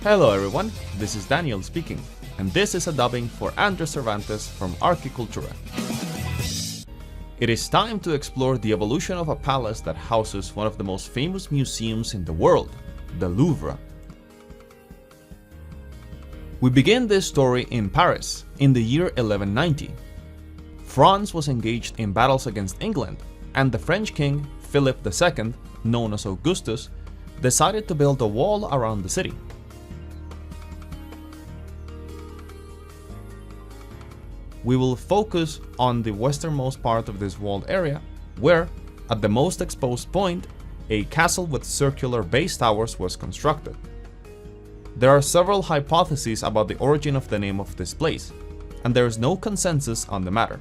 Hello everyone, this is Daniel speaking, and this is a dubbing for Andres Cervantes from Arquicultura. It is time to explore the evolution of a palace that houses one of the most famous museums in the world, the Louvre. We begin this story in Paris, in the year 1190. France was engaged in battles against England, and the French king, Philip II, known as Augustus, decided to build a wall around the city. We will focus on the westernmost part of this walled area, where, at the most exposed point, a castle with circular base towers was constructed. There are several hypotheses about the origin of the name of this place, and there is no consensus on the matter.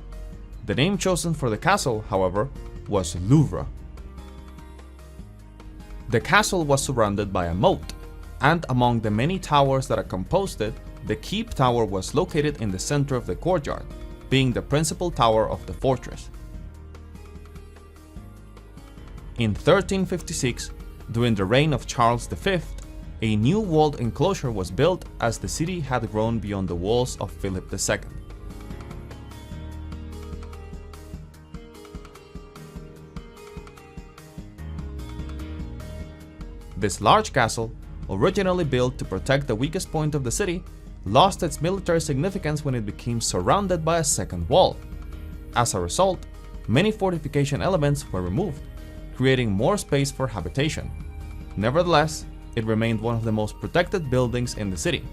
The name chosen for the castle, however, was Louvre. The castle was surrounded by a moat, and among the many towers that composed it, the keep tower was located in the center of the courtyard, being the principal tower of the fortress. In 1356, during the reign of Charles V, a new walled enclosure was built as the city had grown beyond the walls of Philip II. This large castle, originally built to protect the weakest point of the city, lost its military significance when it became surrounded by a second wall. As a result, many fortification elements were removed, creating more space for habitation. Nevertheless, it remained one of the most protected buildings in the city.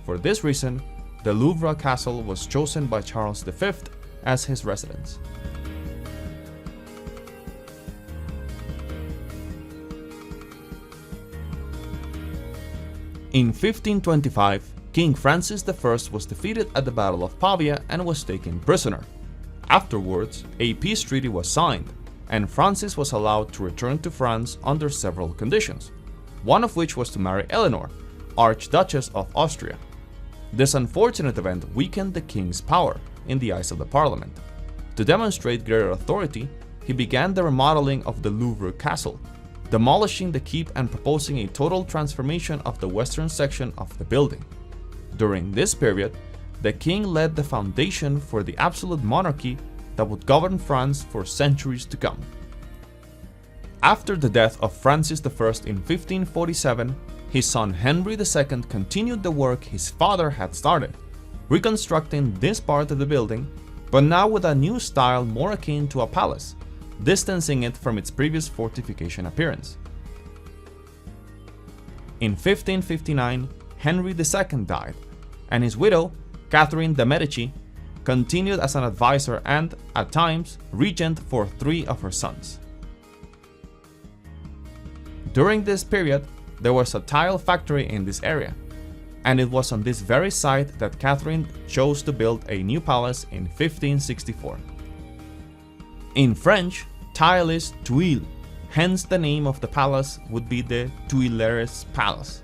For this reason, the Louvre Castle was chosen by Charles V as his residence. In 1525, King Francis I was defeated at the Battle of Pavia and was taken prisoner. Afterwards, a peace treaty was signed, and Francis was allowed to return to France under several conditions, one of which was to marry Eleanor, Archduchess of Austria. This unfortunate event weakened the king's power in the eyes of the parliament. To demonstrate greater authority, he began the remodeling of the Louvre Castle, demolishing the keep and proposing a total transformation of the western section of the building. During this period, the king laid the foundation for the absolute monarchy that would govern France for centuries to come. After the death of Francis I in 1547, his son Henry II continued the work his father had started, reconstructing this part of the building, but now with a new style more akin to a palace, distancing it from its previous fortification appearance. In 1559, Henry II died, and his widow, Catherine de' Medici, continued as an advisor and, at times, regent for 3 of her sons. During this period, there was a tile factory in this area, and it was on this very site that Catherine chose to build a new palace in 1564. In French, tile is tuile, hence the name of the palace would be the Tuileries Palace.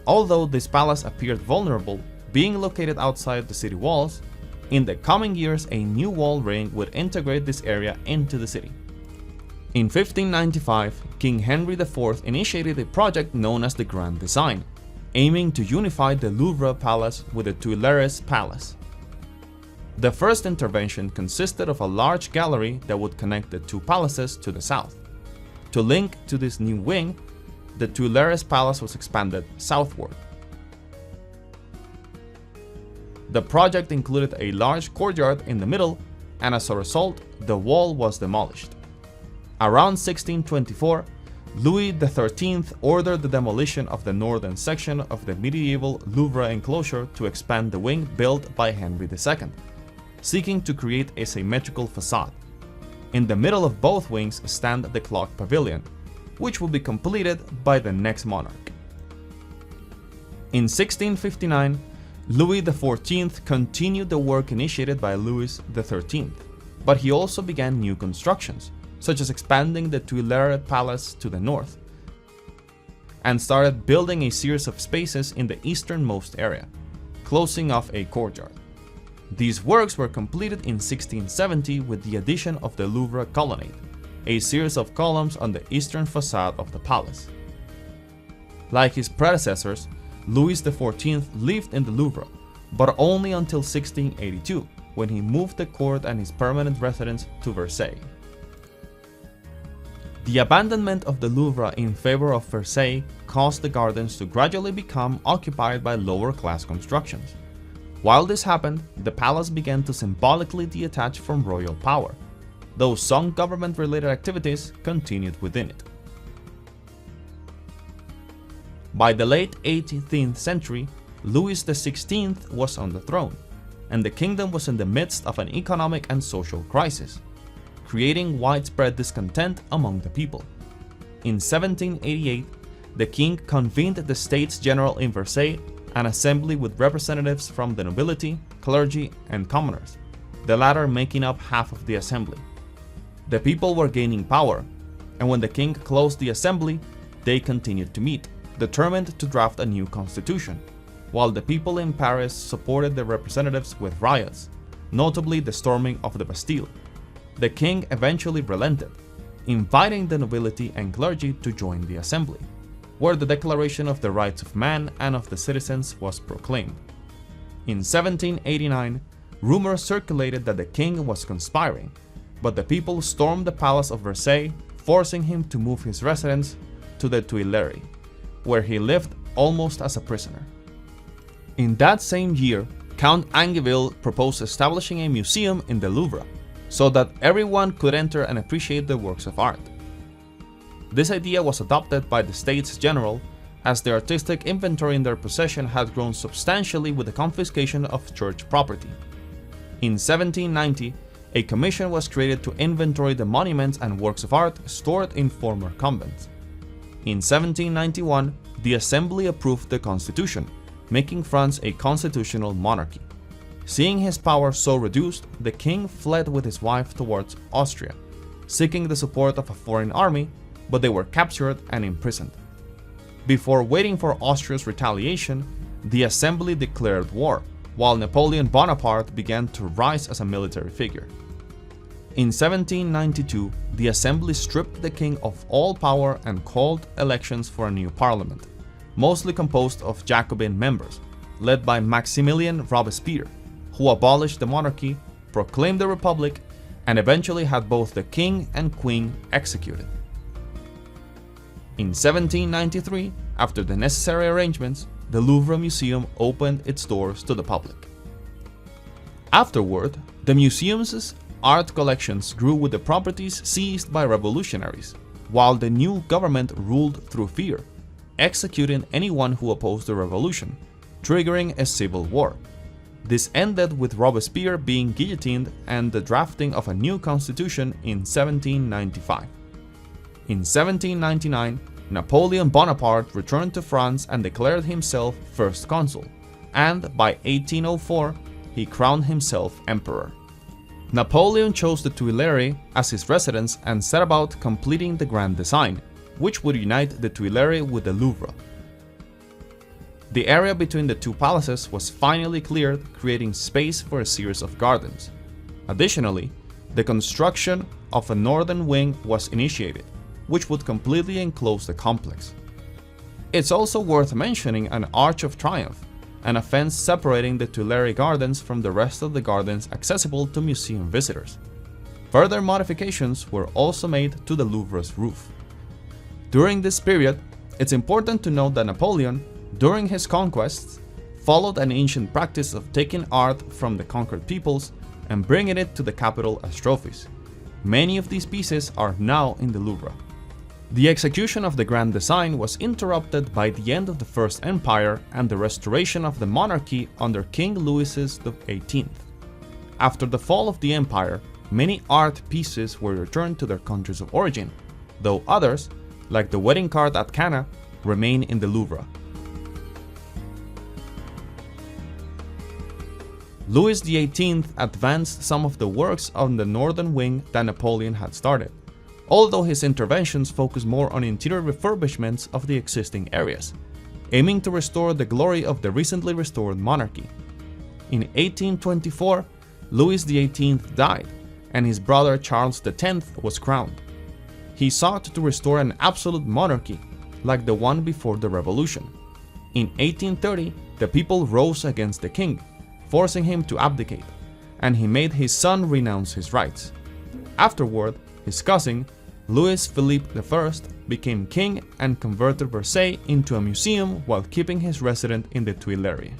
Although this palace appeared vulnerable, being located outside the city walls, in the coming years a new wall ring would integrate this area into the city. In 1595, King Henry IV initiated a project known as the Grand Design, aiming to unify the Louvre Palace with the Tuileries Palace. The first intervention consisted of a large gallery that would connect the two palaces to the south. To link to this new wing, the Tuileries Palace was expanded southward. The project included a large courtyard in the middle, and as a result, the wall was demolished. Around 1624, Louis XIII ordered the demolition of the northern section of the medieval Louvre enclosure to expand the wing built by Henry II, seeking to create a symmetrical facade. In the middle of both wings stand the clock pavilion, which will be completed by the next monarch. In 1659, Louis XIV continued the work initiated by Louis XIII, but he also began new constructions, such as expanding the Tuileries Palace to the north, and started building a series of spaces in the easternmost area, closing off a courtyard. These works were completed in 1670 with the addition of the Louvre Colonnade, a series of columns on the eastern facade of the palace. Like his predecessors, Louis XIV lived in the Louvre, but only until 1682, when he moved the court and his permanent residence to Versailles. The abandonment of the Louvre in favor of Versailles caused the gardens to gradually become occupied by lower-class constructions. While this happened, the palace began to symbolically detach from royal power, though some government-related activities continued within it. By the late 18th century, Louis XVI was on the throne, and the kingdom was in the midst of an economic and social crisis, creating widespread discontent among the people. In 1788, the king convened the States General in Versailles, an assembly with representatives from the nobility, clergy, and commoners, the latter making up half of the assembly. The people were gaining power, and when the king closed the assembly, they continued to meet, determined to draft a new constitution, while the people in Paris supported the representatives with riots, notably the storming of the Bastille. The king eventually relented, inviting the nobility and clergy to join the assembly, where the Declaration of the Rights of Man and of the Citizens was proclaimed. In 1789, rumors circulated that the king was conspiring, but the people stormed the palace of Versailles, forcing him to move his residence to the Tuileries, where he lived almost as a prisoner. In that same year, Count Angeville proposed establishing a museum in the Louvre, so that everyone could enter and appreciate the works of art. This idea was adopted by the States General, as the artistic inventory in their possession had grown substantially with the confiscation of church property. In 1790, a commission was created to inventory the monuments and works of art stored in former convents. In 1791, the Assembly approved the Constitution, making France a constitutional monarchy. Seeing his power so reduced, the king fled with his wife towards Austria, seeking the support of a foreign army, but they were captured and imprisoned. Before waiting for Austria's retaliation, the Assembly declared war, while Napoleon Bonaparte began to rise as a military figure. In 1792, the Assembly stripped the king of all power and called elections for a new parliament, mostly composed of Jacobin members, led by Maximilien Robespierre, who abolished the monarchy, proclaimed the republic, and eventually had both the king and queen executed. In 1793, after the necessary arrangements, the Louvre Museum opened its doors to the public. Afterward, the museum's art collections grew with the properties seized by revolutionaries, while the new government ruled through fear, executing anyone who opposed the revolution, triggering a civil war. This ended with Robespierre being guillotined and the drafting of a new constitution in 1795. In 1799, Napoleon Bonaparte returned to France and declared himself first consul, and by 1804, he crowned himself emperor. Napoleon chose the Tuileries as his residence and set about completing the grand design, which would unite the Tuileries with the Louvre. The area between the two palaces was finally cleared, creating space for a series of gardens. Additionally, the construction of a northern wing was initiated, which would completely enclose the complex. It's also worth mentioning an Arch of Triumph, and a fence separating the Tuileries Gardens from the rest of the gardens accessible to museum visitors. Further modifications were also made to the Louvre's roof. During this period, it's important to note that Napoleon, during his conquests, followed an ancient practice of taking art from the conquered peoples and bringing it to the capital as trophies. Many of these pieces are now in the Louvre. The execution of the grand design was interrupted by the end of the First Empire and the restoration of the monarchy under King Louis XVIII. After the fall of the empire, many art pieces were returned to their countries of origin, though others, like the wedding card at Cana, remain in the Louvre. Louis XVIII advanced some of the works on the northern wing that Napoleon had started, although his interventions focused more on interior refurbishments of the existing areas, aiming to restore the glory of the recently restored monarchy. In 1824, Louis XVIII died, and his brother Charles X was crowned. He sought to restore an absolute monarchy, like the one before the revolution. In 1830, the people rose against the king, forcing him to abdicate, and he made his son renounce his rights. Afterward, his cousin, Louis Philippe I, became king and converted Versailles into a museum while keeping his residence in the Tuileries.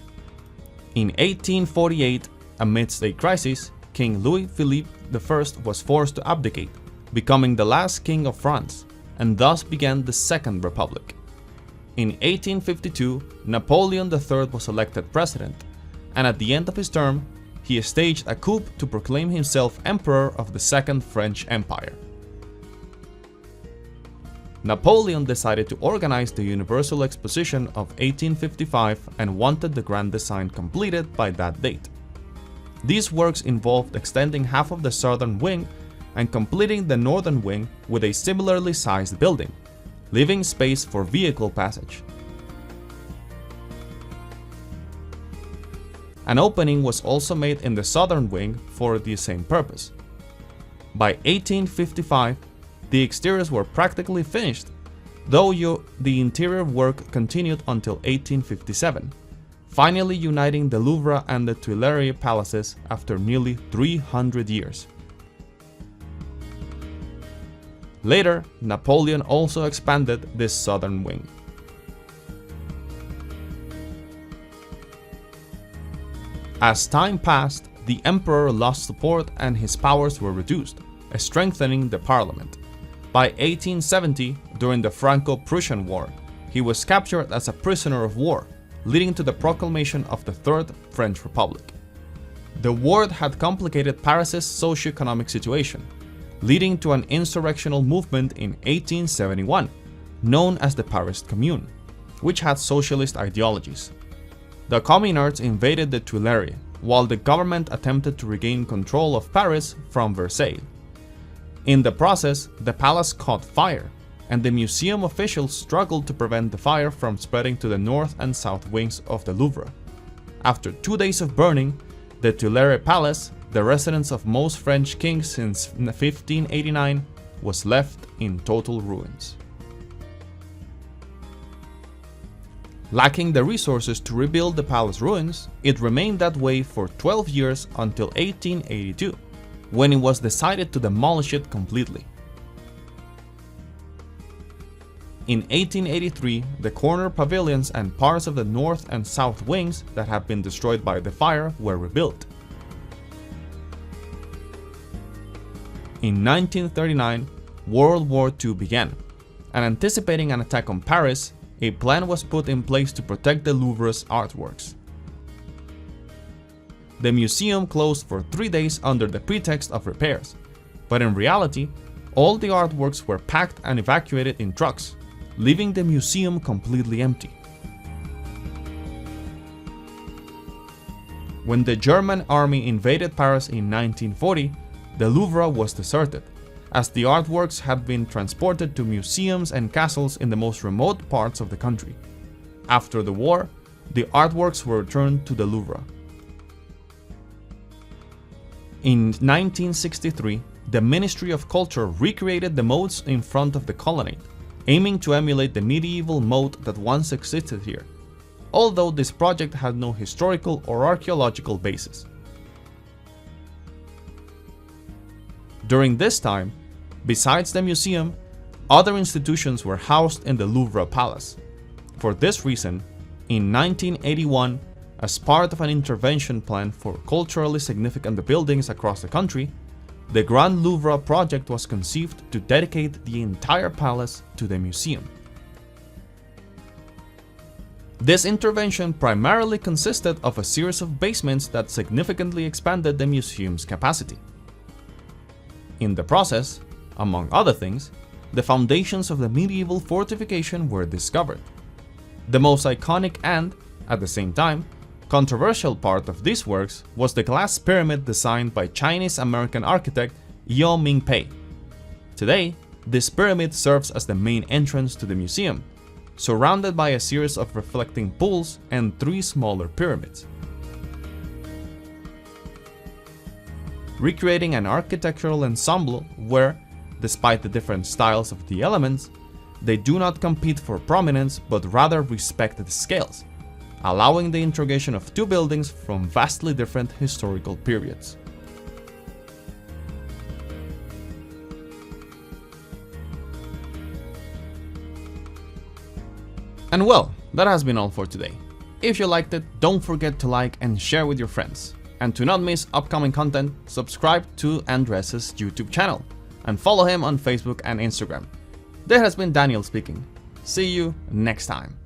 In 1848, amidst a crisis, King Louis Philippe I was forced to abdicate, becoming the last king of France, and thus began the Second Republic. In 1852, Napoleon III was elected president, and at the end of his term, he staged a coup to proclaim himself Emperor of the Second French Empire. Napoleon decided to organize the Universal Exposition of 1855 and wanted the grand design completed by that date. These works involved extending half of the southern wing and completing the northern wing with a similarly sized building, leaving space for vehicle passage. An opening was also made in the southern wing for the same purpose. By 1855, the exteriors were practically finished, though the interior work continued until 1857, finally uniting the Louvre and the Tuileries palaces after nearly 300 years. Later, Napoleon also expanded this southern wing. As time passed, the emperor lost support and his powers were reduced, strengthening the parliament. By 1870, during the Franco-Prussian War, he was captured as a prisoner of war, leading to the proclamation of the Third French Republic. The war had complicated Paris's socio-economic situation, leading to an insurrectional movement in 1871, known as the Paris Commune, which had socialist ideologies. The communards invaded the Tuileries, while the government attempted to regain control of Paris from Versailles. In the process, the palace caught fire, and the museum officials struggled to prevent the fire from spreading to the north and south wings of the Louvre. After 2 days of burning, the Tuileries Palace, the residence of most French kings since 1589, was left in total ruins. Lacking the resources to rebuild the palace ruins, it remained that way for 12 years until 1882, when it was decided to demolish it completely. In 1883, the corner pavilions and parts of the north and south wings that had been destroyed by the fire were rebuilt. In 1939, World War II began, and anticipating an attack on Paris, a plan was put in place to protect the Louvre's artworks. The museum closed for 3 days under the pretext of repairs, but in reality, all the artworks were packed and evacuated in trucks, leaving the museum completely empty. When the German army invaded Paris in 1940, the Louvre was deserted, as the artworks had been transported to museums and castles in the most remote parts of the country. After the war, the artworks were returned to the Louvre. In 1963, the Ministry of Culture recreated the moats in front of the colonnade, aiming to emulate the medieval moat that once existed here, although this project had no historical or archaeological basis. During this time, besides the museum, other institutions were housed in the Louvre Palace. For this reason, in 1981, as part of an intervention plan for culturally significant buildings across the country, the Grand Louvre project was conceived to dedicate the entire palace to the museum. This intervention primarily consisted of a series of basements that significantly expanded the museum's capacity. In the process, among other things, the foundations of the medieval fortification were discovered. The most iconic and, at the same time, controversial part of these works was the glass pyramid designed by Chinese-American architect Yeo Ming-pei. Today, this pyramid serves as the main entrance to the museum, surrounded by a series of reflecting pools and 3 smaller pyramids. Recreating an architectural ensemble where, despite the different styles of the elements, They do not compete for prominence, but rather respect the scales, allowing the integration of two buildings from vastly different historical periods. And well, that has been all for today. If you liked it, don't forget to like and share with your friends. And to not miss upcoming content, subscribe to Andres' YouTube channel and follow him on Facebook and Instagram. This has been Daniel speaking. See you next time.